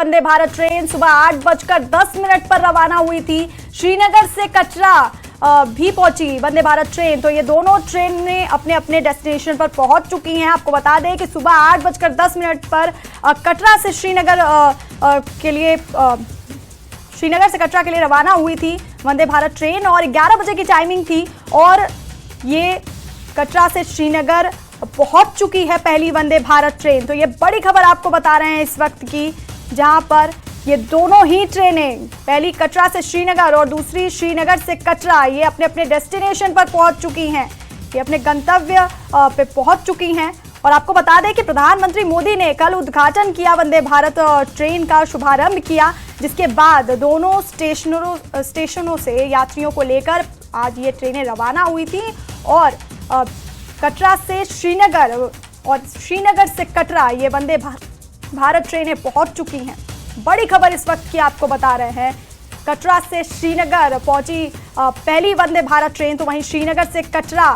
Vande Bharat train सुबह 8:10 पर रवाना हुई थी। श्रीनगर से कटरा भी पहुंची वंदे भारत ट्रेन। तो ये दोनों ट्रेनें अपने अपने डेस्टिनेशन पर पहुंच चुकी हैं। आपको बता दें कि सुबह 8:10 पर कटरा से श्रीनगर के लिए श्रीनगर से कटरा के लिए रवाना हुई थी वंदे भारत ट्रेन और 11 बजे की टाइमिंग थी और ये कटरा से श्रीनगर पहुंच चुकी है पहली वंदे भारत ट्रेन। तो ये बड़ी खबर आपको बता रहे हैं इस वक्त की, जहां पर ये दोनों ही ट्रेनें, पहली कटरा से श्रीनगर और दूसरी श्रीनगर से कटरा, ये अपने अपने डेस्टिनेशन पर पहुंच चुकी हैं, ये अपने गंतव्य पे पहुंच चुकी हैं। और आपको बता दें कि प्रधानमंत्री मोदी ने कल उद्घाटन किया वंदे भारत ट्रेन का शुभारंभ किया, जिसके बाद दोनों स्टेशनों से यात्रियों को लेकर आज ये ट्रेनें रवाना हुई थी और कटरा से श्रीनगर और श्रीनगर से कटरा ये वंदे भारत ट्रेनें पहुंच चुकी हैं। बड़ी खबर इस वक्त की आपको बता रहे हैं, कटरा से श्रीनगर पहुंची पहली वंदे भारत ट्रेन। तो वहीं श्रीनगर से कटरा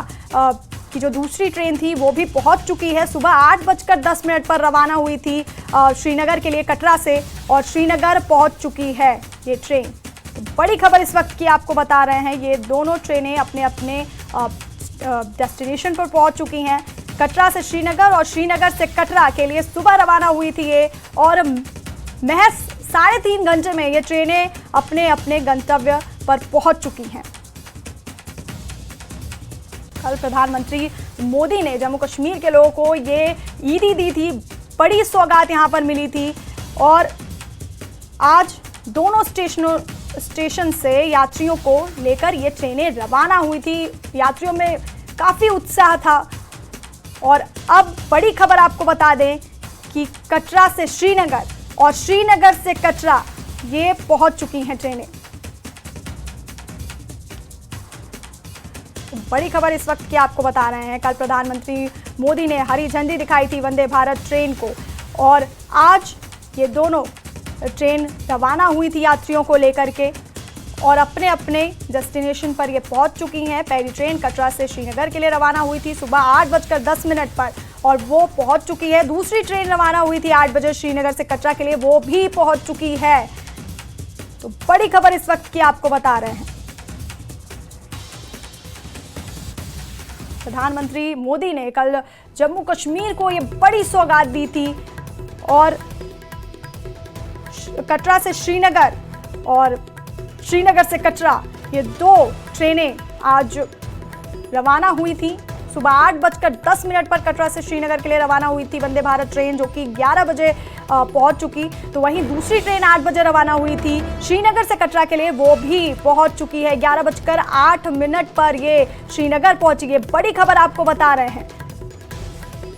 की जो दूसरी ट्रेन थी वो भी पहुंच चुकी है। सुबह 8:10 पर रवाना हुई थी श्रीनगर के लिए कटरा से और श्रीनगर पहुंच चुकी है ये ट्रेन। तो बड़ी खबर इस वक्त की आपको बता रहे हैं, ये दोनों ट्रेनें अपने अपने डेस्टिनेशन पर पहुंच चुकी हैं। कटरा से श्रीनगर और श्रीनगर से कटरा के लिए सुबह रवाना हुई थी ये और महज 3.5 घंटे में ये ट्रेनें अपने अपने गंतव्य पर पहुंच चुकी हैं। कल प्रधानमंत्री मोदी ने जम्मू कश्मीर के लोगों को ये ईदी दी थी, बड़ी सौगात यहां पर मिली थी और आज दोनों स्टेशन से यात्रियों को लेकर ये ट्रेनें रवाना हुई थी। यात्रियों में काफ़ी उत्साह था और अब बड़ी खबर आपको बता दें कि कटरा से श्रीनगर और श्रीनगर से कटरा ये पहुंच चुकी हैं ट्रेनें। तो बड़ी खबर इस वक्त की आपको बता रहे हैं, कल प्रधानमंत्री मोदी ने हरी झंडी दिखाई थी वंदे भारत ट्रेन को और आज ये दोनों ट्रेन रवाना हुई थी यात्रियों को लेकर के और अपने अपने डेस्टिनेशन पर ये पहुंच चुकी हैं। पहली ट्रेन कटरा से श्रीनगर के लिए रवाना हुई थी सुबह 8:10 पर और वो पहुंच चुकी है। दूसरी ट्रेन रवाना हुई थी 8 बजे श्रीनगर से कटरा के लिए, वो भी पहुंच चुकी है। तो बड़ी खबर इस वक्त की आपको बता रहे हैं, प्रधानमंत्री मोदी ने कल जम्मू कश्मीर को ये बड़ी सौगात दी थी और कटरा से श्रीनगर और श्रीनगर से कटरा ये दो ट्रेनें आज रवाना हुई थी। सुबह 8:10 पर कटरा से श्रीनगर के लिए रवाना हुई थी वंदे भारत ट्रेन, जो कि 11 बजे पहुंच चुकी। तो वहीं दूसरी ट्रेन 8 बजे रवाना हुई थी श्रीनगर से कटरा के लिए, वो भी पहुंच चुकी है। 11:08 पर ये श्रीनगर पहुंची। ये बड़ी खबर आपको बता रहे हैं,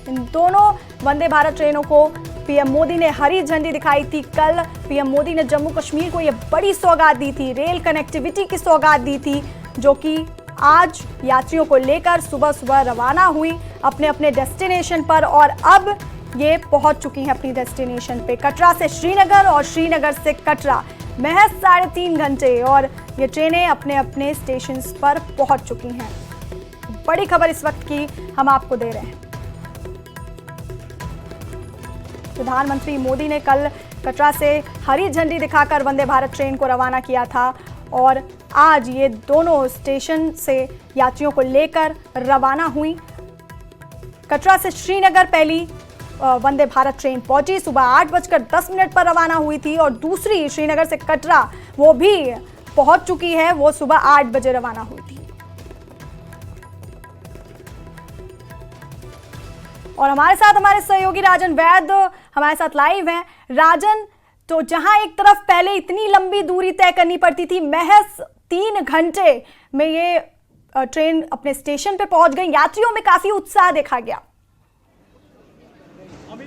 इन दोनों वंदे भारत ट्रेनों को पीएम मोदी ने हरी झंडी दिखाई थी। कल पीएम मोदी ने जम्मू कश्मीर को ये बड़ी सौगात दी थी, रेल कनेक्टिविटी की सौगात दी थी, जो कि आज यात्रियों को लेकर सुबह सुबह रवाना हुई अपने अपने डेस्टिनेशन पर और अब ये पहुंच चुकी हैं अपनी डेस्टिनेशन पे। कटरा से श्रीनगर और श्रीनगर से कटरा महज 3.5 घंटे और ये ट्रेनें अपने अपने स्टेशन पर पहुंच चुकी हैं। बड़ी खबर इस वक्त की हम आपको दे रहे हैं। प्रधानमंत्री मोदी ने कल कटरा से हरी झंडी दिखाकर वंदे भारत ट्रेन को रवाना किया था और आज ये दोनों स्टेशन से यात्रियों को लेकर रवाना हुई। कटरा से श्रीनगर पहली वंदे भारत ट्रेन पहुंची, सुबह 8:10 पर रवाना हुई थी और दूसरी श्रीनगर से कटरा वो भी पहुंच चुकी है, वो सुबह 8 बजे रवाना हुई थी। और हमारे साथ हमारे सहयोगी राजन वैद हमारे साथ लाइव हैं। राजन, तो जहां एक तरफ पहले इतनी लंबी दूरी तय करनी पड़ती थी, महज 3 घंटे में ये ट्रेन अपने स्टेशन पे पहुंच गई, यात्रियों में काफी उत्साह देखा गया।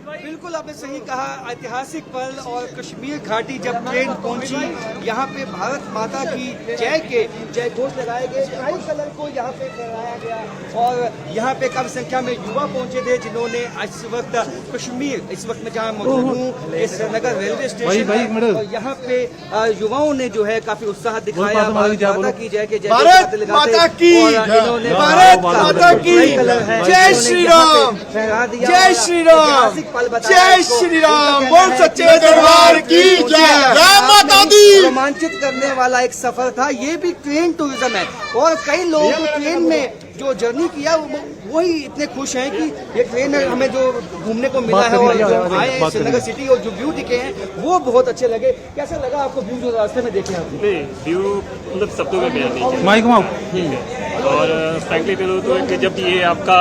बिल्कुल आपने सही कहा, ऐतिहासिक पल और कश्मीर घाटी जब ट्रेन पहुंची, यहाँ पे भारत माता की जय के जय घोष लगाए गए, ट्राई कलर को यहाँ पे फहराया गया और यहाँ पे कम संख्या में युवा पहुंचे थे जिन्होंने इस वक्त कश्मीर, इस वक्त मैं जहाँ मौजूद हूँ इस नगर रेलवे स्टेशन और यहाँ पे युवाओं ने जो है काफी उत्साह दिखाया, भारत माता की जय के जय माता की भारत माता की जय श्री राम, फहरा दिया। जय श्री राम। पल बताया। जय श्री राम, बोल सच्चे दरबार की जय, जय माता दी। रोमांचित करने वाला एक सफर था। ये भी ट्रेन टूरिज्म है और कई लोग ट्रेन में जो जर्नी किया वही इतने खुश हैं कि ये ट्रेन में हमें जो घूमने को मिला है और जो आए हैं श्रीनगर सिटी और जो व्यू दिखे हैं वो बहुत अच्छे लगे। कैसा लगा आपको व्यू जो रास्ते में देखे आपने? व्यू मतलब शब्दों में बयान नहीं किया। और फ्रैंकली बोलूँ तो कि जब ये आपका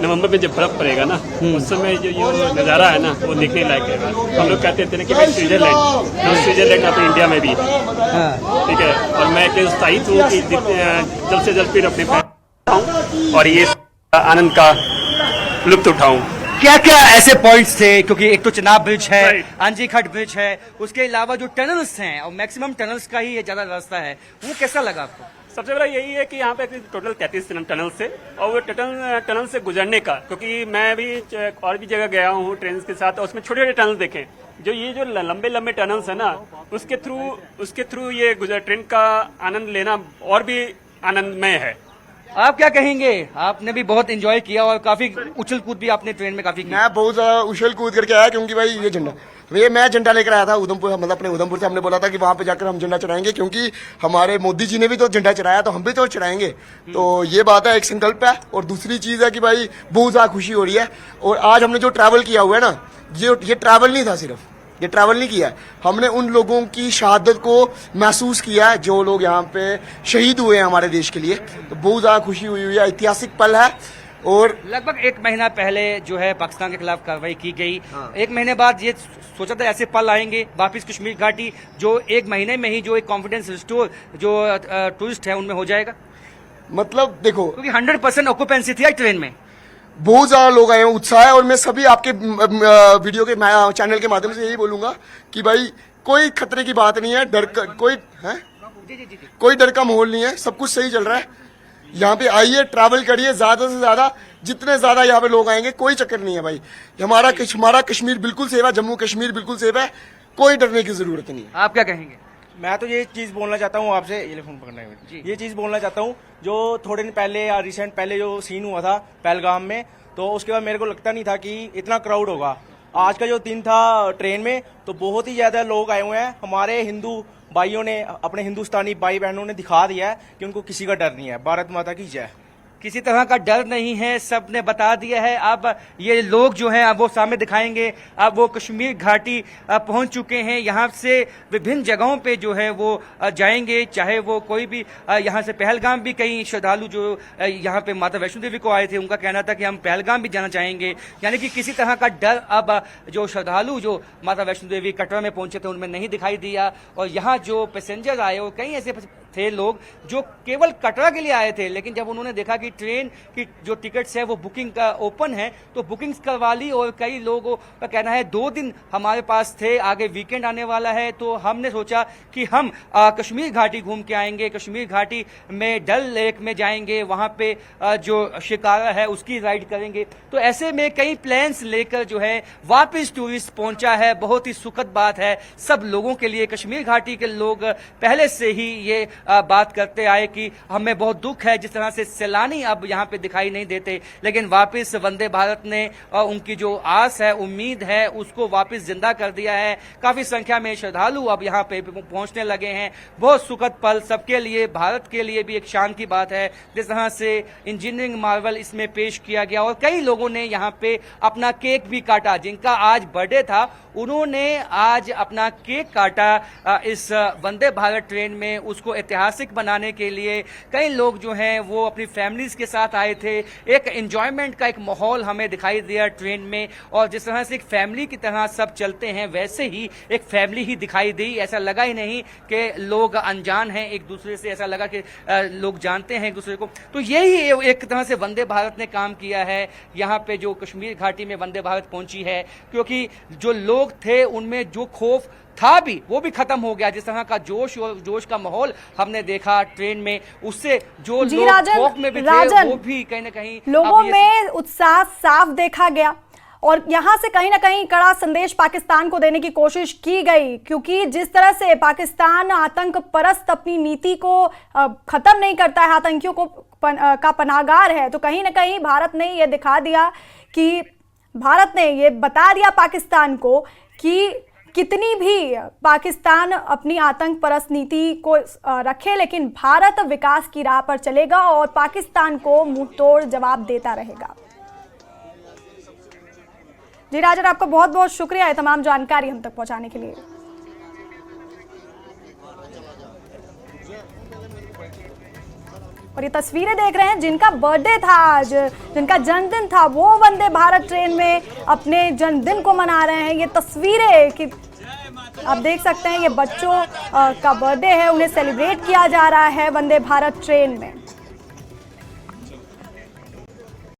नवंबर में जब बर्फ पड़ेगा ना उस समय जो ये नज़ारा है ना वो देखने लायक है। हम लोग कहते थे ना कि भाई स्विट्जरलैंड, तो स्विट्जरलैंड अपने इंडिया में भी ठीक है। और मैं एक उत्साहित हूँ कि जल्द से जल्द फिर अपने और ये आनंद का लुत्फ उठाऊं। क्या क्या ऐसे पॉइंट्स थे, क्योंकि एक तो चनाब ब्रिज है, Right. आंजी घाट ब्रिज है, उसके अलावा जो टनल्स हैं और मैक्सिमम टनल्स का ही ये ज्यादा रास्ता है, वो कैसा लगा आपको? सबसे बड़ा यही है कि यहाँ पे टोटल 33 टनल से और वो टनल से गुजरने का, क्योंकि मैं भी और भी जगह गया हूँ ट्रेन के साथ और उसमें छोटे छोटे टनल देखे। जो ये जो लंबे लंबे टनल्स है ना उसके थ्रू ये ट्रेन का आनंद लेना और भी आनंदमय है। आप क्या कहेंगे? आपने भी बहुत एंजॉय किया और काफी उछल कूद भी आपने ट्रेन में काफी किया। मैं बहुत ज्यादा उछल कूद करके आया क्योंकि भाई ये झंडा, मैं झंडा लेकर आया था उधमपुर, मतलब अपने उधमपुर से हमने बोला था कि वहां पे जाकर हम झंडा चढ़ाएंगे क्योंकि हमारे मोदी जी ने भी तो झंडा चढ़ाया तो हम भी तो चढ़ाएंगे। तो ये बात है, एक संकल्प है। और दूसरी चीज है कि भाई बहुत ज्यादा खुशी हो रही है। और आज हमने जो ट्रैवल किया हुआ है ना, ये ट्रैवल नहीं था, सिर्फ ये ट्रैवल नहीं किया है हमने, उन लोगों की शहादत को महसूस किया है जो लोग यहाँ पे शहीद हुए हैं हमारे देश के लिए। तो बहुत ज्यादा खुशी हुई है, ऐतिहासिक पल है। और लगभग एक महीना पहले जो है पाकिस्तान के खिलाफ कार्रवाई की गई। एक महीने बाद ये सोचा था ऐसे पल आएंगे वापिस कश्मीर घाटी, जो एक महीने में ही जो एक कॉन्फिडेंस रिस्टोर जो टूरिस्ट है उनमें हो जाएगा। मतलब देखो, क्योंकि 100% ऑक्यूपेंसी थी ट्रेन में, बहुत ज्यादा लोग आए हैं, उत्साह है। और मैं सभी आपके वीडियो के चैनल के माध्यम से यही बोलूंगा कि भाई कोई खतरे की बात नहीं है, कोई डर का माहौल नहीं है, सब कुछ सही चल रहा है। यहाँ पे आइए, ट्रैवल करिए, ज्यादा से ज्यादा, जितने ज्यादा यहाँ पे लोग आएंगे कोई चक्कर नहीं है भाई। हमारा कश्मीर बिल्कुल सेफ है, जम्मू कश्मीर बिल्कुल सेफ है, कोई डरने की जरूरत नहीं है। आप क्या कहेंगे? मैं तो ये चीज़ बोलना चाहता हूँ आपसे, ये फोन पकड़ना है, ये चीज़ बोलना चाहता हूँ जो थोड़े दिन पहले या रिसेंट पहले जो सीन हुआ था पहलगाम में, तो उसके बाद मेरे को लगता नहीं था कि इतना क्राउड होगा। आज का जो दिन था ट्रेन में तो बहुत ही ज़्यादा लोग आए हुए हैं। हमारे हिंदू भाइयों ने, अपने हिंदुस्तानी भाई बहनों ने दिखा दिया है कि उनको किसी का डर नहीं है। भारत माता की जय। किसी तरह का डर नहीं है, सब ने बता दिया है। अब ये लोग जो हैं अब वो सामने दिखाएंगे। अब वो कश्मीर घाटी पहुंच चुके हैं, यहाँ से विभिन्न जगहों पे जो है वो जाएंगे, चाहे वो कोई भी यहाँ से पहलगाम भी, कई श्रद्धालु जो यहाँ पे माता वैष्णो देवी को आए थे उनका कहना था कि हम पहलगाम भी जाना चाहेंगे। यानी कि किसी तरह का डर अब जो श्रद्धालु जो माता वैष्णो देवी कटरा में पहुंचे थे उनमें नहीं दिखाई दिया। और यहाँ जो पैसेंजर आए वो कई ऐसे थे लोग जो केवल कटरा के लिए आए थे, लेकिन जब उन्होंने देखा कि ट्रेन की जो टिकट्स है वो बुकिंग का ओपन है तो बुकिंग्स करवा ली। और कई लोगों का कहना है 2 दिन हमारे पास थे, आगे वीकेंड आने वाला है, तो हमने सोचा कि हम कश्मीर घाटी घूम के आएंगे। कश्मीर घाटी में डल लेक में जाएंगे, वहां पे जो शिकारा है उसकी राइड करेंगे। तो ऐसे में कई प्लान्स लेकर जो है वापस टूरिस्ट पहुंचा है। बहुत ही सुखद बात है सब लोगों के लिए। कश्मीर घाटी के लोग पहले से ही ये बात करते आए कि हमें बहुत दुख है जिस तरह से सैलानी अब यहाँ पे दिखाई नहीं देते, लेकिन वापस वंदे भारत ने उनकी जो आस है, उम्मीद है, उसको वापस जिंदा कर दिया है। काफी संख्या में श्रद्धालु अब यहाँ पे पहुंचने लगे हैं। बहुत सुखद पल सबके लिए, भारत के लिए भी एक शान की बात है जिस तरह से इंजीनियरिंग मार्वल इसमें पेश किया गया। और कई लोगों ने यहाँ पे अपना केक भी काटा, जिनका आज बर्थडे था उन्होंने आज अपना केक काटा इस वंदे भारत ट्रेन में। उसको ऐतिहासिक बनाने के लिए कई लोग जो हैं वो अपनी फैमिलीज के साथ आए थे। एक एंजॉयमेंट का एक माहौल हमें दिखाई दिया ट्रेन में, और जिस तरह से एक फैमिली की तरह सब चलते हैं वैसे ही एक फैमिली ही दिखाई दी। ऐसा लगा ही नहीं कि लोग अनजान हैं एक दूसरे से, ऐसा लगा कि लोग जानते हैं एक दूसरे को। तो यही एक तरह से वंदे भारत ने काम किया है यहाँ पे जो कश्मीर घाटी में वंदे भारत पहुंची है, क्योंकि जो लोग थे उनमें जो खौफ था भी वो भी खत्म हो गया। जिस तरह का जोश का माहौल हमने देखा ट्रेन में, उससे जो लोग खौफ में भी थे वो भी कहीं ना कहीं लोगों में उत्साह साफ देखा गया। और यहाँ से कहीं ना कहीं कड़ा संदेश पाकिस्तान को देने की कोशिश की गई, क्योंकि जिस तरह से पाकिस्तान आतंक परस्त अपनी नीति को खत्म नहीं करता है, आतंकियों को का पनाहगार है, तो कहीं ना कहीं भारत ने यह दिखा दिया कि भारत ने ये बता दिया पाकिस्तान को कि कितनी भी पाकिस्तान अपनी आतंक परस्त नीति को रखे, लेकिन भारत विकास की राह पर चलेगा और पाकिस्तान को मुंहतोड़ जवाब देता रहेगा। जी राजन, आपका बहुत बहुत शुक्रिया है तमाम जानकारी हम तक पहुंचाने के लिए। और ये तस्वीरें देख रहे हैं, जिनका बर्थडे था आज, जिनका जन्मदिन था, वो वंदे भारत ट्रेन में अपने जन्मदिन को मना रहे हैं। ये तस्वीरें कि आप देख सकते हैं, ये बच्चों का बर्थडे है, उन्हें सेलिब्रेट किया जा रहा है वंदे भारत ट्रेन में।